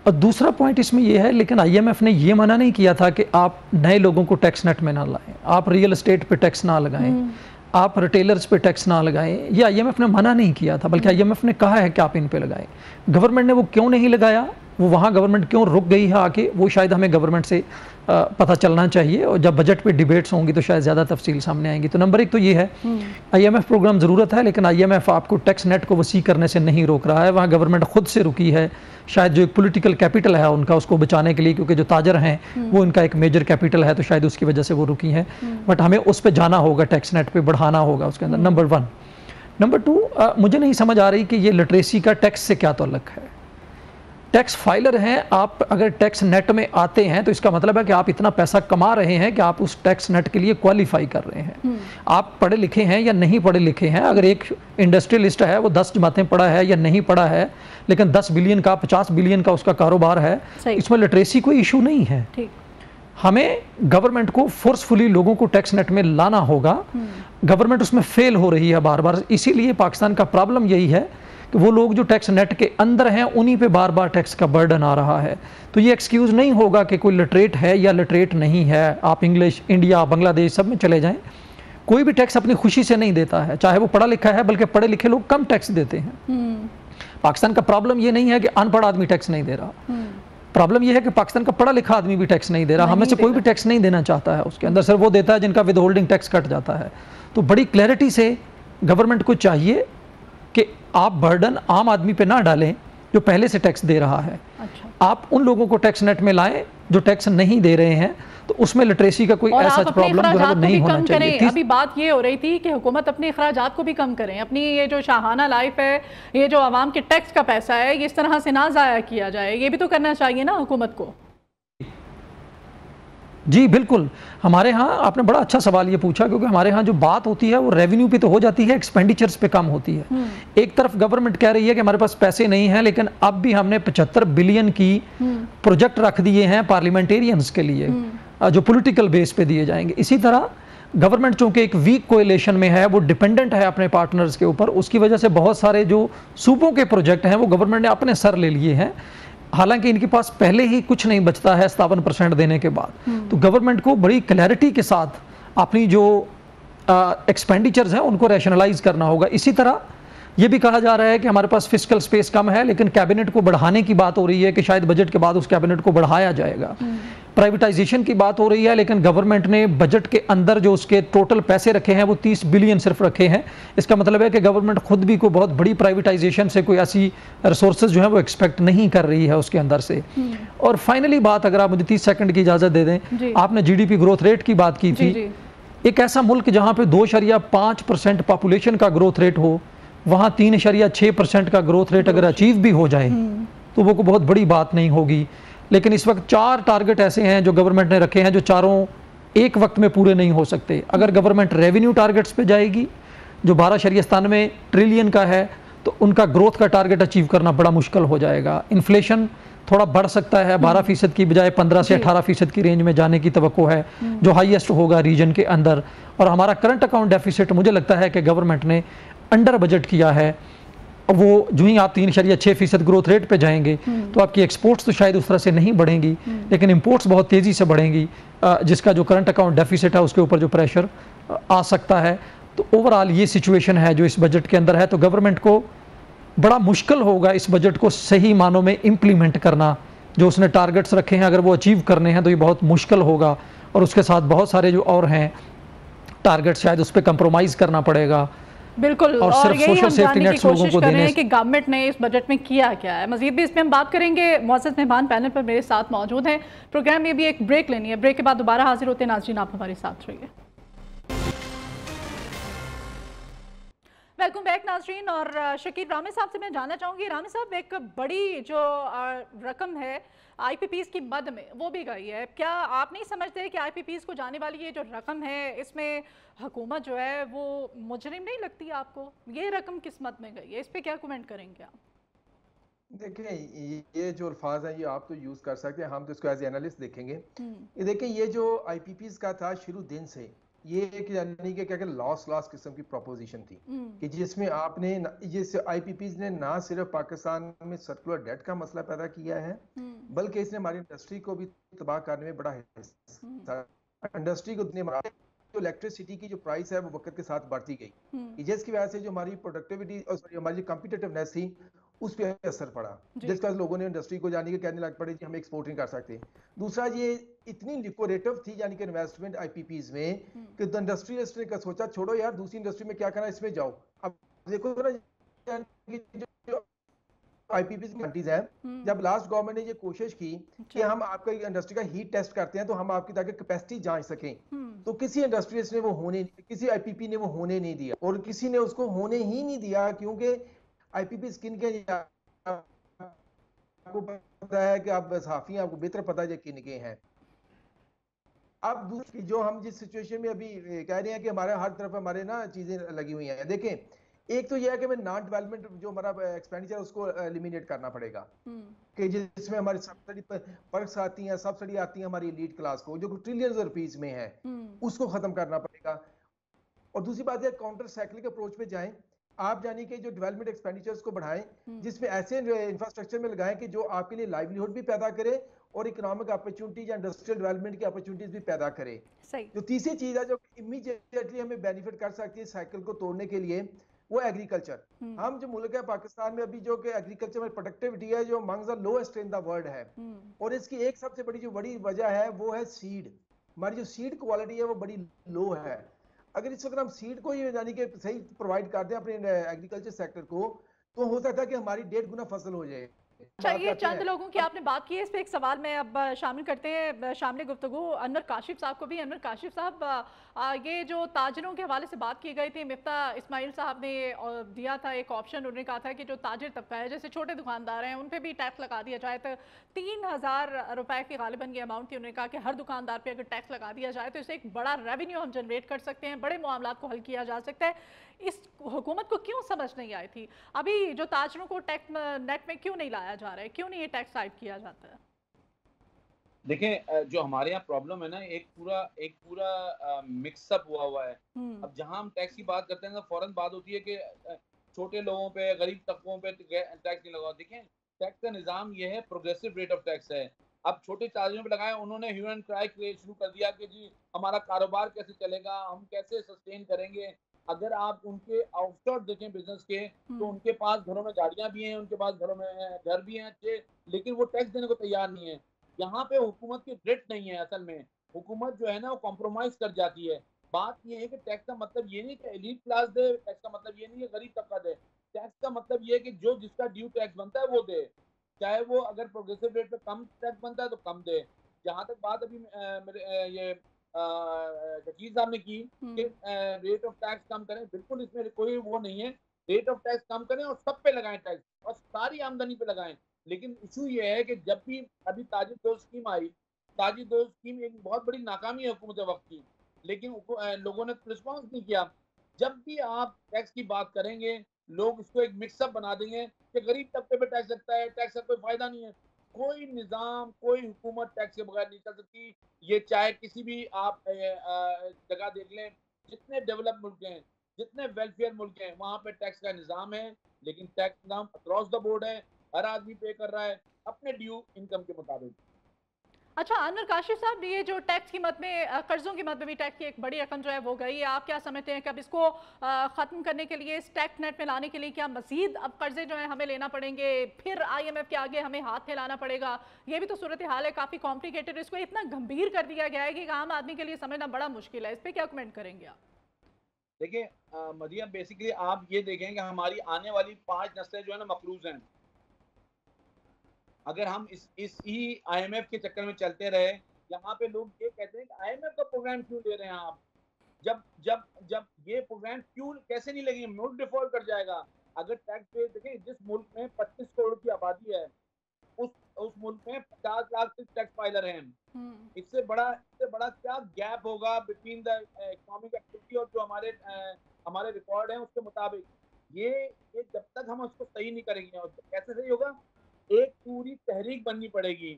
Speaker 3: और दूसरा पॉइंट इसमें यह है, लेकिन IMF ने ये मना नहीं किया था कि आप नए लोगों को टैक्स नेट में ना लाएं, आप रियल एस्टेट पे टैक्स ना लगाएं, आप रिटेलर्स पे टैक्स ना लगाएं। ये IMF ने मना नहीं किया था, बल्कि IMF ने कहा है कि आप इन पे लगाएं। गवर्नमेंट ने वो क्यों नहीं लगाया, वो वहाँ गवर्नमेंट क्यों रुक गई है आके, वो शायद हमें गवर्नमेंट से पता चलना चाहिए, और जब बजट पे डिबेट्स होंगी तो शायद ज़्यादा तफसील सामने आएंगी। तो नंबर 1 तो ये है, IMF प्रोग्राम ज़रूरत है, लेकिन IMF आपको टैक्स नेट को वसी करने से नहीं रोक रहा है। वहाँ गवर्नमेंट खुद से रुकी है, शायद जो एक पॉलिटिकल कैपिटल है उनका, उसको बचाने के लिए, क्योंकि जो ताजर हैं वो इनका एक मेजर कैपिटल है, तो शायद उसकी वजह से वो रुकी हैं। बट हमें उस पर जाना होगा, टैक्स नेट पर बढ़ाना होगा उसके अंदर, नंबर 1। नंबर 2, मुझे नहीं समझ आ रही कि ये लिटरेसी का टैक्स से क्या ताल्लुक है। टैक्स फाइलर हैं आप, अगर टैक्स नेट में आते हैं तो इसका मतलब है कि आप इतना पैसा कमा रहे हैं कि आप उस टैक्स नेट के लिए क्वालिफाई कर रहे हैं। आप पढ़े लिखे हैं या नहीं पढ़े लिखे हैं, अगर एक इंडस्ट्रियलिस्ट है वो 10 जमातें पढ़ा है या नहीं पढ़ा है, लेकिन 10 बिलियन का 50 बिलियन का उसका कारोबार है, इसमें लिटरेसी कोई इशू नहीं है। हमें गवर्नमेंट को फोर्सफुली लोगों को टैक्स नेट में लाना होगा। गवर्नमेंट उसमें फेल हो रही है बार बार, इसीलिए पाकिस्तान का प्रॉब्लम यही है कि वो लोग जो टैक्स नेट के अंदर हैं उन्हीं पे बार बार टैक्स का बर्डन आ रहा है। तो ये एक्सक्यूज़ नहीं होगा कि कोई लिटरेट है या लिटरेट नहीं है। आप इंग्लिश, इंडिया, बांग्लादेश सब में चले जाएं, कोई भी टैक्स अपनी खुशी से नहीं देता है, चाहे वो पढ़ा लिखा है, बल्कि पढ़े लिखे लोग कम टैक्स देते हैं। पाकिस्तान का प्रॉब्लम ये नहीं है कि अनपढ़ आदमी टैक्स नहीं दे रहा, प्रॉब्लम यह है कि पाकिस्तान का पढ़ा लिखा आदमी भी टैक्स नहीं दे रहा। हमें से कोई भी टैक्स नहीं देना चाहता है, उसके अंदर सिर्फ वो देता है जिनका विद होल्डिंग टैक्स कट जाता है। तो बड़ी क्लैरिटी से गवर्नमेंट को चाहिए कि आप बर्डन आम आदमी पे ना डालें जो पहले से टैक्स दे रहा है। अच्छा। आप उन लोगों को टैक्स नेट में लाएं जो टैक्स नहीं दे रहे हैं, तो उसमें लिटरेसी का कोई ऐसा प्रॉब्लम जो है वो नहीं होना चाहिए।
Speaker 1: अभी बात ये हो रही थी कि हुकूमत अपने अखराजात को भी कम करें, अपनी ये जो शाहाना लाइफ है, ये जो आवाम के टैक्स का पैसा है, ये इस तरह से ना ज़ाया किया जाए, ये भी तो करना चाहिए ना हुकूमत को।
Speaker 3: जी बिल्कुल, हमारे यहाँ आपने बड़ा अच्छा सवाल ये पूछा, क्योंकि हमारे यहाँ जो बात होती है वो रेवेन्यू पे तो हो जाती है, एक्सपेंडिचर्स पे कम होती है। एक तरफ गवर्नमेंट कह रही है कि हमारे पास पैसे नहीं हैं, लेकिन अब भी हमने 75 बिलियन की प्रोजेक्ट रख दिए हैं पार्लियामेंटेरियंस के लिए, जो पॉलिटिकल बेस पे दिए जाएंगे। इसी तरह गवर्नमेंट चूंकि एक वीक कोएलिशन में है, वो डिपेंडेंट है अपने पार्टनर्स के ऊपर, उसकी वजह से बहुत सारे जो सूबों के प्रोजेक्ट हैं वो गवर्नमेंट ने अपने सर ले लिए हैं, हालांकि इनके पास पहले ही कुछ नहीं बचता है 57% देने के बाद। तो गवर्नमेंट को बड़ी क्लैरिटी के साथ अपनी जो एक्सपेंडिचर्स हैं उनको रैशनलाइज करना होगा। इसी तरह ये भी कहा जा रहा है कि हमारे पास फिस्कल स्पेस कम है, लेकिन कैबिनेट को बढ़ाने की बात हो रही है कि शायद बजट के बाद उस कैबिनेट को बढ़ाया जाएगा। प्राइवेटाइजेशन की बात हो रही है, लेकिन गवर्नमेंट ने बजट के अंदर जो उसके टोटल पैसे रखे हैं वो 30 बिलियन सिर्फ रखे हैं। इसका मतलब है कि गवर्नमेंट खुद भी कोई बहुत बड़ी प्राइवेटाइजेशन से कोई ऐसी रिसोर्सेज जो है वो एक्सपेक्ट नहीं कर रही है उसके अंदर से। और फाइनली बात, अगर आप मुझे 30 सेकंड की इजाजत दे दें, आपने जीडीपी ग्रोथ रेट की बात की थी। एक ऐसा मुल्क जहां पे 2.5% पॉपुलेशन का ग्रोथ रेट हो, वहां 3.6% का ग्रोथ रेट अगर अचीव भी हो जाए तो वो कोई बहुत बड़ी बात नहीं होगी। लेकिन इस वक्त 4 टारगेट ऐसे हैं जो गवर्नमेंट ने रखे हैं जो चारों एक वक्त में पूरे नहीं हो सकते। अगर गवर्नमेंट रेवेन्यू टारगेट्स पे जाएगी जो 12.97 ट्रिलियन का है, तो उनका ग्रोथ का टारगेट अचीव करना बड़ा मुश्किल हो जाएगा। इन्फ्लेशन थोड़ा बढ़ सकता है, 12% की बजाय 15 से 18% की रेंज में जाने की तवक्को है, जो हाईएस्ट होगा रीजन के अंदर। और हमारा करंट अकाउंट डेफिसिट मुझे लगता है कि गवर्नमेंट ने अंडर बजट किया है। वो जो ही आप 3.6% ग्रोथ रेट पे जाएंगे तो आपकी एक्सपोर्ट्स तो शायद उस तरह से नहीं बढ़ेंगी, लेकिन इंपोर्ट्स बहुत तेज़ी से बढ़ेंगी, जिसका जो करंट अकाउंट डेफिसिट है उसके ऊपर जो प्रेशर आ सकता है। तो ओवरऑल ये सिचुएशन है जो इस बजट के अंदर है। तो गवर्नमेंट को बड़ा मुश्किल होगा इस बजट को सही मानों में इम्प्लीमेंट करना। जो उसने टारगेट्स रखे हैं अगर वो अचीव करने हैं तो ये बहुत मुश्किल होगा, और उसके साथ बहुत सारे जो और हैं टारगेट शायद उस पर कंप्रोमाइज़ करना पड़ेगा।
Speaker 1: बिल्कुल, और यही हम जानने की कोशिश कर रहे हैं कि गवर्नमेंट ने इस बजट में किया क्या है। मजीद भी इसमें हम बात करेंगे। मुअज़्ज़ज़ मेहमान पैनल पर मेरे साथ मौजूद हैं। प्रोग्राम में भी एक ब्रेक लेनी है, ब्रेक के बाद दोबारा हाजिर होते हैं। नाज़रीन, आप हमारे साथ रहिए। वेलकम बैक नाज़रीन। और शकील रामी साहब से मैं जानना चाहूँगी, रामी साहब एक बड़ी जो रकम है IPPs की मद में वो भी गई है, क्या आप नहीं समझते कि IPPs को जाने वाली ये जो रकम है इसमें हुकूमत जो है वो मुजरिम नहीं लगती आपको? ये रकम किस मद में गई है, इस पे क्या कमेंट करेंगे आप?
Speaker 2: देखिए, ये जो अल्फाज हैं ये आप तो यूज़ कर सकते हैं, हम तो इसको एज एनालिस्ट देखेंगे। ये देखिए, ये जो IPPs का था शुरू दिन से ये एक यानी कि क्या लॉस किस्म की प्रोपोजिशन थी कि जिसमें आपने ये IPPs ने ना सिर्फ पाकिस्तान में सर्कुलर डेट का मसला पैदा किया है, बल्कि इसने हमारी इंडस्ट्री को भी तबाह करने में बड़ा हिस्सा। इंडस्ट्री को जो इलेक्ट्रिसिटी की जो प्राइस है वो वक्त के साथ बढ़ती गई, जिसकी वजह से जो हमारी प्रोडक्टिविटी और हमारी कॉम्पिटिटिवनेस थी उस पर असर पड़ा, जिसका लोगों ने इंडस्ट्री को जाने के कहने लग पड़े कि हम एक्सपोर्ट नहीं कर सकते। दूसरा, ये इतनी लिक्विडेटिव थी यानी कि इन्वेस्टमेंट IPPs में कि इंडस्ट्रियलिस्ट ने सोचा छोड़ो यार दूसरी इंडस्ट्री में क्या करना, इसमें जाओ। अब देखो ना आईपीपी कंट्रीज हैं, जब लास्ट गवर्नमेंट ने ये कोशिश की कि हम आपका इंडस्ट्री का हीट टेस्ट करते हैं तो हम आपकी ताकि कैपेसिटी जांच सकें, तो किसी इंडस्ट्रियलिस्ट ने वो होने, किसी आईपीपी ने वो होने नहीं दिया, और किसी ने उसको होने ही नहीं दिया, क्योंकि आईपीपी स्किन के, आपको पता है कि आप सहाफी हैं, आपको बेहतर पता है किन के हैं। अब दूसरी जो हम जिस सिचुएशन में अभी कह रहे हैं कि हमारे हर तरफ हमारे ना चीजें लगी हुई हैं, देखें एक तो यह है कि हमें नॉन डेवलपमेंट जो हमारा एक्सपेंडिचर उसको एलिमिनेट करना पड़ेगा, कि जिसमें हमारी सब्सिडी पर्क्स आती हैं, सब्सिडी आती है हमारी एलीट क्लास को जो ट्रिलियंस रुपीस में है, उसको खत्म करना पड़ेगा। और दूसरी बात है काउंटर साइक्लिक अप्रोच पे जाएं, आप यानी कि जो डेवलपमेंट एक्सपेंडिचर्स को बढ़ाएं, जिसमें ऐसे इंफ्रास्ट्रक्चर में लगाएं कि जो आपके लिए लाइवलीहुड भी पैदा करे और इकोनॉमिक अपॉर्चुनिटीज या इंडस्ट्रियल डेवलपमेंट की अपॉर्चुनिटीज भी पैदा करे।
Speaker 1: सही।
Speaker 2: जो तीसरी चीज है जो इमीडिएटली हमें बेनिफिट कर सकती है साइकिल को तोड़ने के लिए, वो एग्रीकल्चर। हम जो मुल्क है पाकिस्तान में अभी जो कि एग्रीकल्चर में प्रोडक्टिविटी है जो among the lowest in the world है, और इसकी एक सबसे बड़ी जो बड़ी वजह है वो है सीड। हमारी जो सीड क्वालिटी है वो बड़ी लो है। अगर इस वक्त हम सीड को ही यानी कि सही प्रोवाइड कर दें अपने एग्रीकल्चर सेक्टर को, तो हो सकता है कि हमारी 1.5 गुना फसल हो जाए।
Speaker 1: अच्छा, ये चंद लोगों की आपने बात की है, इस पे एक सवाल मैं अब शामिल करते हैं शामिल गुफ्तगू अनवर काशिफ साहब को भी। अनवर काशिफ साहब, ये जो ताजरों के हवाले से बात की गई थी, मिफ्ता इस्माइल साहब ने दिया था एक ऑप्शन, उन्होंने कहा था कि जो ताजिर तबका है जैसे छोटे दुकानदार हैं उन पे भी टैक्स लगा दिया जाए, तो 3000 रुपए की गालिबन ये अमाउंट थी। उन्होंने कहा कि हर दुकानदार पे अगर टैक्स लगा दिया जाए तो इससे एक बड़ा रेवेन्यू हम जनरेट कर सकते हैं, बड़े मामला को हल किया जा सकता है। इस हुकूमत को क्यों समझ नहीं आई थी अभी जो ताजरों को टैक्स नेट में क्यों नहीं लाया जा रहा है, क्यों नहीं ये टैक्स साइड किया जाता है?
Speaker 4: देखें, जो हमारे यहाँ प्रॉब्लम है ना, एक पूरा मिक्सअप हुआ है। अब जहाँ हम टैक्स की बात करते हैं तो फौरन बात होती है कि छोटे लोगों पे, गरीब तबकों पे टैक्स नहीं लगाओ। देखें, टैक्स का निज़ाम ये है, प्रोग्रेसिव रेट ऑफ टैक्स है। अब छोटे चार्जों पे लगाया, उन्होंने ह्यू एंड क्राई शुरू कर दिया कि जी हमारा कारोबार कैसे चलेगा, हम कैसे सस्टेन करेंगे। अगर आप उनके आउटसोर्स देखें बिजनेस के, तो उनके पास घरों में गाड़ियां भी हैं, उनके पास घरों में घर भी हैं अच्छे, लेकिन वो टैक्स देने को तैयार नहीं है। यहाँ पे हुकूमत की ग्रिट नहीं है। असल में हुकूमत जो है ना वो कॉम्प्रोमाइज कर जाती है। बात ये है कि टैक्स का मतलब ये नहीं कि एलीट क्लास दे, टैक्स का मतलब ये नहीं है गरीब तबका दे। टैक्स का मतलब ये है कि जो जिसका ड्यू टैक्स बनता है वो दे, चाहे वो अगर प्रोग्रेसिव रेट पे कम टैक्स बनता है तो कम दे। जहां तक बात अभी ये शकील साहब ने की कि रेट ऑफ टैक्स कम करें, बिल्कुल इसमें कोई वो नहीं है। रेट ऑफ टैक्स कम करें और सब पे लगाएं टैक्स, और सारी आमदनी पे लगाएं। लेकिन इशू ये है कि जब भी अभी ताजिर दोस्त स्कीम आई, ताजिर दोस्त स्कीम एक बहुत बड़ी नाकामी है हुकूमत वक्त की, लेकिन लोगों ने रिस्पॉन्स नहीं किया। जब भी आप टैक्स की बात करेंगे, लोग इसको एक मिक्सअप बना देंगे कि गरीब तबके पे टैक्स लगता है, टैक्स का कोई फायदा नहीं है। कोई निज़ाम, कोई हुकूमत टैक्स के बगैर नहीं चल सकती। ये चाहे किसी भी आप जगह देख लें, जितने डेवलप मुल्क हैं, जितने वेलफेयर मुल्क हैं, वहाँ पे टैक्स का निज़ाम है, लेकिन tax Nizam across the board है। हर आदमी पे कर रहा है अपने ड्यू इनकम के मुताबिक।
Speaker 1: अच्छा अनवर काशिफ साहब, ये जो टैक्स की मद में, कर्जों की मद में भी टैक्स की एक बड़ी रकम जो है वो गई है, आप क्या समझते हैं कि अब इसको खत्म करने के लिए, इस टैक्स नेट में लाने के लिए क्या मजीद अब कर्जे जो है हमें लेना पड़ेंगे, फिर IMF के आगे हमें हाथ फैलाना पड़ेगा? ये भी तो सूरत हाल है, काफी कॉम्प्लिकेटेड। इसको इतना गंभीर कर दिया गया है कि आम आदमी के लिए समझना बड़ा मुश्किल है। इस पर क्या कमेंट करेंगे आप?
Speaker 4: देखिए मदिया, बेसिकली आप ये देखें कि हमारी आने वाली 5 नस्लें जो है ना मकरूज हैं। अगर हम इस ही IMF के चक्कर में चलते रहे, यहाँ पे लोग ये कहते हैं कि IMF का प्रोग्राम क्यों ले रहे हैं आप, जब जब जब ये प्रोग्राम क्यों कैसे नहीं लगेंगे, मुल्क डिफॉल्ट कर जाएगा। अगर टैक्स पे देखें, जिस मुल्क में 25 करोड़ की आबादी है, उस मुल्क में 50 लाख से टैक्स फाइलर हैं। इससे बड़ा क्या गैप होगा बिटवीन द इकोनॉमिक एक्टिविटी और जो हमारे रिकॉर्ड हैं उसके मुताबिक। ये जब तक हम उसको सही नहीं करेंगे, और कैसे सही होगा, एक पूरी तहरीक बननी पड़ेगी।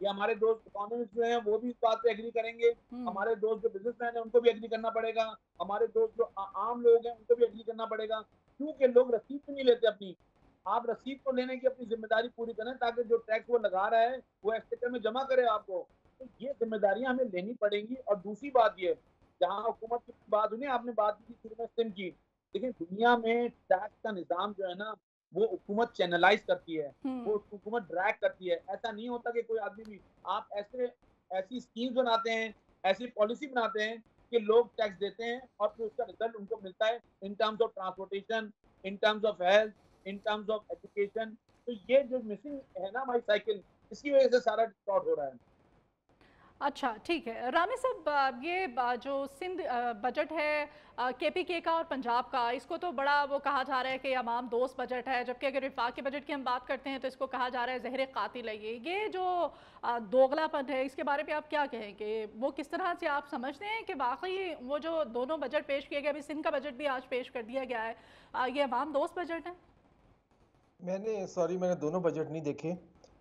Speaker 4: ये हमारे दोस्त इकोनॉमिस्ट जो हैं वो भी इस बात पे एग्री करेंगे, हमारे दोस्त जो बिजनेसमैन हैं उनको भी एग्री करना पड़ेगा, हमारे दोस्त जो आम लोग हैं उनको भी एग्री करना पड़ेगा। क्योंकि लोग रसीद तो नहीं लेते अपनी, आप रसीद को लेने की अपनी जिम्मेदारी पूरी करें, ताकि जो टैक्स वो लगा रहा है वो एक्सचेकर में जमा करे आपको। तो ये जिम्मेदारियां हमें लेनी पड़ेंगी। और दूसरी बात ये, जहाँ हुकूमत की बात हुई, आपने बात की शुरू में सिम की, देखिए दुनिया में टैक्स का निज़ाम जो है ना वो हुकूमत चैनलाइज करती है, वो हुकूमत ड्रैग करती है। ऐसा नहीं होता कि कोई आदमी भी, आप ऐसी स्कीम्स बनाते हैं, ऐसी पॉलिसी बनाते हैं कि लोग टैक्स देते हैं और फिर उसका रिजल्ट उनको मिलता है in terms of transportation, in terms of health, in terms of education. तो ये जो मिसिंग है ना हमारी साइकिल, इसकी वजह से सारा डिस्टॉर्ट हो रहा है।
Speaker 1: अच्छा, ठीक है रामी साहब, ये जो सिंध बजट है केपीके का और पंजाब का, इसको तो बड़ा वो कहा जा रहा है कि अवाम दोस्त बजट है, जबकि अगर वफाकी बजट की हम बात करते हैं तो इसको कहा जा रहा है जहर कातिल है। ये जो दोगलापन है, इसके बारे में आप क्या कहेंगे? वो किस तरह से आप समझते हैं कि वाकई वो जो दोनों बजट पेश किए गए, अभी सिंध का बजट भी आज पेश कर दिया गया है, ये अवाम दोस्त बजट है?
Speaker 2: मैंने दोनों बजट नहीं देखे,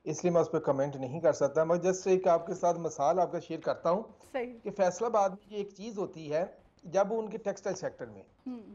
Speaker 2: इसलिए मैं उस पर कमेंट नहीं कर सकता। मैं जस्ट एक आपके साथ मिसाल आपका शेयर करता हूँ कि फैसलाबाद में एक चीज़ होती है, जब उनके टेक्सटाइल सेक्टर में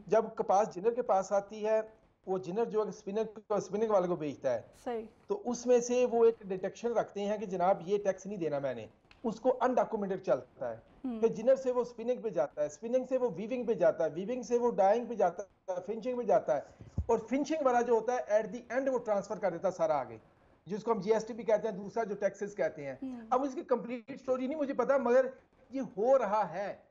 Speaker 2: जब कपास जिनर के पास आती है, वो जिनर जो स्पिनिंग वाले को बेचता है, सही, तो उसमें से वो एक डिटेक्शन रखते हैं कि जनाब ये टैक्स नहीं देना मैंने, उसको अनडॉक्यूमेंटेड चलता है। फिर जिनर से वो स्पिनिंग पे जाता है, स्पिनिंग से वो वीविंग पे जाता है, वीविंग से वो डाइंग पे जाता है, फिनिशिंग पे जाता है, और फिनिशिंग वाला जो होता है एट द एंड वो ट्रांसफर कर देता है सारा आगे, जिसको हम जीएसटी भी कहते हैं, दूसरा जो टैक्सेस कहते हैं। अब इसकी कंप्लीट स्टोरी नहीं मुझे पता, मगर ये हो रहा है।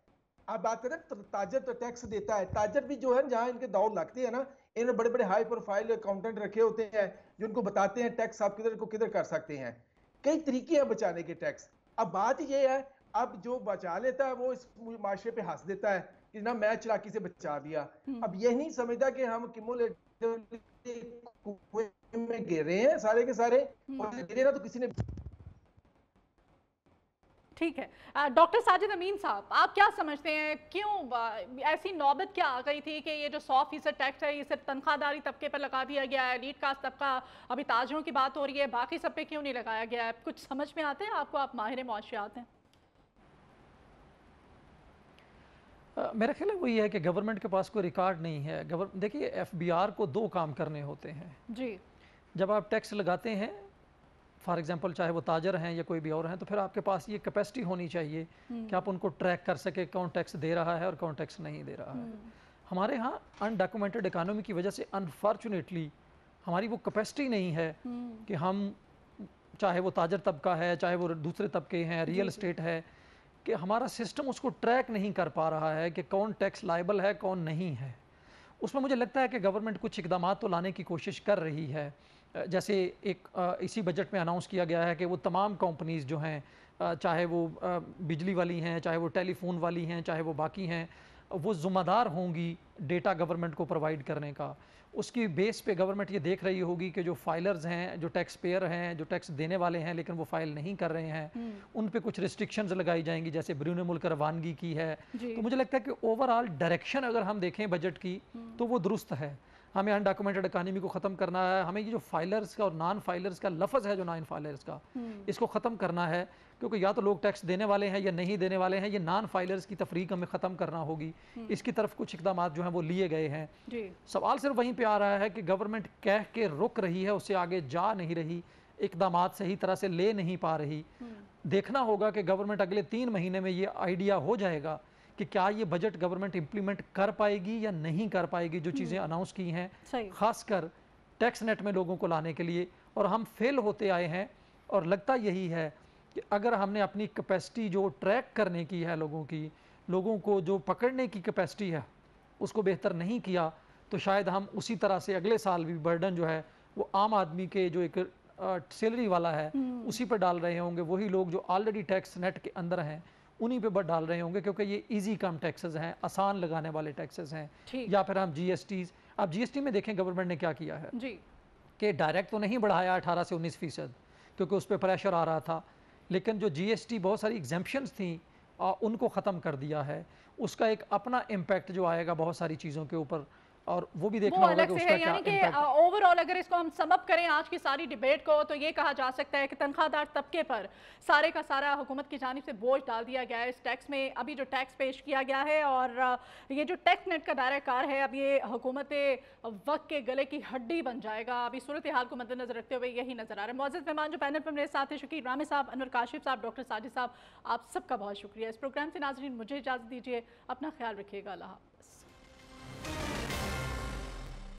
Speaker 2: आप बात करें ताजर तो टैक्स देता है, ताजर भी जो है जहां इनके दौड़ लगते हैं ना, इन्होंने बड़े बड़े हाई प्रोफाइल अकाउंटेंट रखे होते हैं जो उनको बताते हैं टैक्स आप किधर को किधर कर सकते हैं। कई तरीके हैं बचाने के टैक्स। अब बात ये है, अब जो बचा लेता है वो इस माशरे पे हंस देता है कि ना मैं चलाकी से बचा दिया। अब यह नहीं समझता कि हम कुएं में गिरे हैं सारे के सारे, और गिरे ना तो किसी ने।
Speaker 1: ठीक है, डॉक्टर साजिद अमीन साहब, आप क्या समझते हैं क्यों ऐसी नौबत क्या आ गई थी कि ये जो 100% टैक्स है ये सिर्फ तनख्वाहदारी तबके पर लगा दिया गया है, लीड कास्ट तबका, अभी ताजरों की बात हो रही है, बाकी सब पे क्यों नहीं लगाया गया है? कुछ समझ में आते हैं आपको? आप माहिर मुआशियात हैं।
Speaker 3: मेरा ख्याल है वही है कि गवर्नमेंट के पास कोई रिकॉर्ड नहीं है। देखिए एफबीआर को दो काम करने होते हैं जी। जब आप टैक्स लगाते हैं, फॉर एग्जांपल चाहे वो ताजर हैं या कोई भी और हैं, तो फिर आपके पास ये कैपेसिटी होनी चाहिए कि आप उनको ट्रैक कर सके कौन टैक्स दे रहा है और कौन टैक्स नहीं दे रहा है। हमारे यहाँ अनडॉक्यूमेंटेड इकानमी की वजह से अनफॉर्चुनेटली हमारी वो कैपेसिटी नहीं है कि हम, चाहे वो ताजर तबका है चाहे वो दूसरे तबके हैं, रियल एस्टेट है, कि हमारा सिस्टम उसको ट्रैक नहीं कर पा रहा है कि कौन टैक्स लायबल है कौन नहीं है। उसमें मुझे लगता है कि गवर्नमेंट कुछ इकदाम तो लाने की कोशिश कर रही है। जैसे एक इसी बजट में अनाउंस किया गया है कि वो तमाम कंपनीज़ जो हैं, चाहे वो बिजली वाली हैं, चाहे वो टेलीफोन वाली हैं, चाहे वो बाकी हैं, वो ज़िम्मेदार होंगी डेटा गवर्नमेंट को प्रोवाइड करने का। उसकी बेस पे गवर्नमेंट ये देख रही होगी कि जो फाइलर्स हैं, जो टैक्स पेयर हैं, जो टैक्स देने वाले हैं लेकिन वो फाइल नहीं कर रहे हैं, उन पे कुछ रिस्ट्रिक्शंस लगाई जाएंगी, जैसे बैरून मुल्क रवानगी की है। तो मुझे लगता है कि ओवरऑल डायरेक्शन अगर हम देखें बजट की तो वो दुरुस्त है। हमें अनडॉक्यूमेंटेड इकानमी को ख़त्म करना है, हमें ये जो फाइलर्स का और नॉन फाइलर्स का लफ्ज़ है, जो नॉन फाइलर्स का, इसको ख़त्म करना है, क्योंकि या तो लोग टैक्स देने वाले हैं या नहीं देने वाले हैं। ये नॉन फाइलर्स की तफरीक हमें ख़त्म करना होगी। इसकी तरफ कुछ इकदाम जो हैं वो लिए गए हैं। सवाल सिर्फ वहीं पे आ रहा है कि गवर्नमेंट कह के रुक रही है, उससे आगे जा नहीं रही, इकदाम सही तरह से ले नहीं पा रही। देखना होगा कि गवर्नमेंट अगले 3 महीने में ये आइडिया हो जाएगा कि क्या ये बजट गवर्नमेंट इंप्लीमेंट कर पाएगी या नहीं कर पाएगी, जो चीज़ें अनाउंस की हैं, खासकर टैक्स नेट में लोगों को लाने के लिए। और हम फेल होते आए हैं, और लगता यही है कि अगर हमने अपनी कैपेसिटी जो ट्रैक करने की है, लोगों को जो पकड़ने की कैपेसिटी है, उसको बेहतर नहीं किया, तो शायद हम उसी तरह से अगले साल भी बर्डन जो है वो आम आदमी के जो एक सैलरी वाला है उसी पर डाल रहे होंगे। वही लोग जो ऑलरेडी टैक्स नेट के अंदर हैं उन्हीं पे बट डाल रहे होंगे, क्योंकि ये इजी कम टैक्सेस हैं, आसान लगाने वाले टैक्सेस हैं। या फिर हम जीएसटी, अब जीएसटी में देखें गवर्नमेंट ने क्या किया है जी, कि डायरेक्ट तो नहीं बढ़ाया 18 से 19%, क्योंकि उस पर प्रेशर आ रहा था, लेकिन जो जीएसटी बहुत सारी एग्जेम्पशंस थी उनको ख़त्म कर दिया है। उसका एक अपना इम्पैक्ट जो आएगा बहुत सारी चीज़ों के ऊपर, और वो भी देखना होगा कि उसका क्या इम्पैक्ट।
Speaker 1: ओवरऑल अगर इसको हम समअप करें आज की सारी डिबेट को, तो ये कहा जा सकता है कि तनख्वाहदार तबके पर सारे का सारा हुकूमत की जानिब से बोझ डाल दिया गया है इस टैक्स में। अभी जो टैक्स पेश किया गया है और ये जो टैक्स नेट का दायरा कार है, अब ये हुकूमत वक्त के गले की हड्डी बन जाएगा। अभी सूरत हाल को मद्देनजर रखते हुए यही नजर आ रहा है। मुअज़्ज़ज़ मेहमान जो पैनल पर मेरे साथ हैं, शकील रामी साहब, अनवर काशिफ साहब, डॉक्टर साजिद साहब, आप सबका बहुत शुक्रिया। इस प्रोग्राम से नाज़रीन मुझे इजाज़त दीजिए, अपना ख्याल रखिएगा। अल्लाह।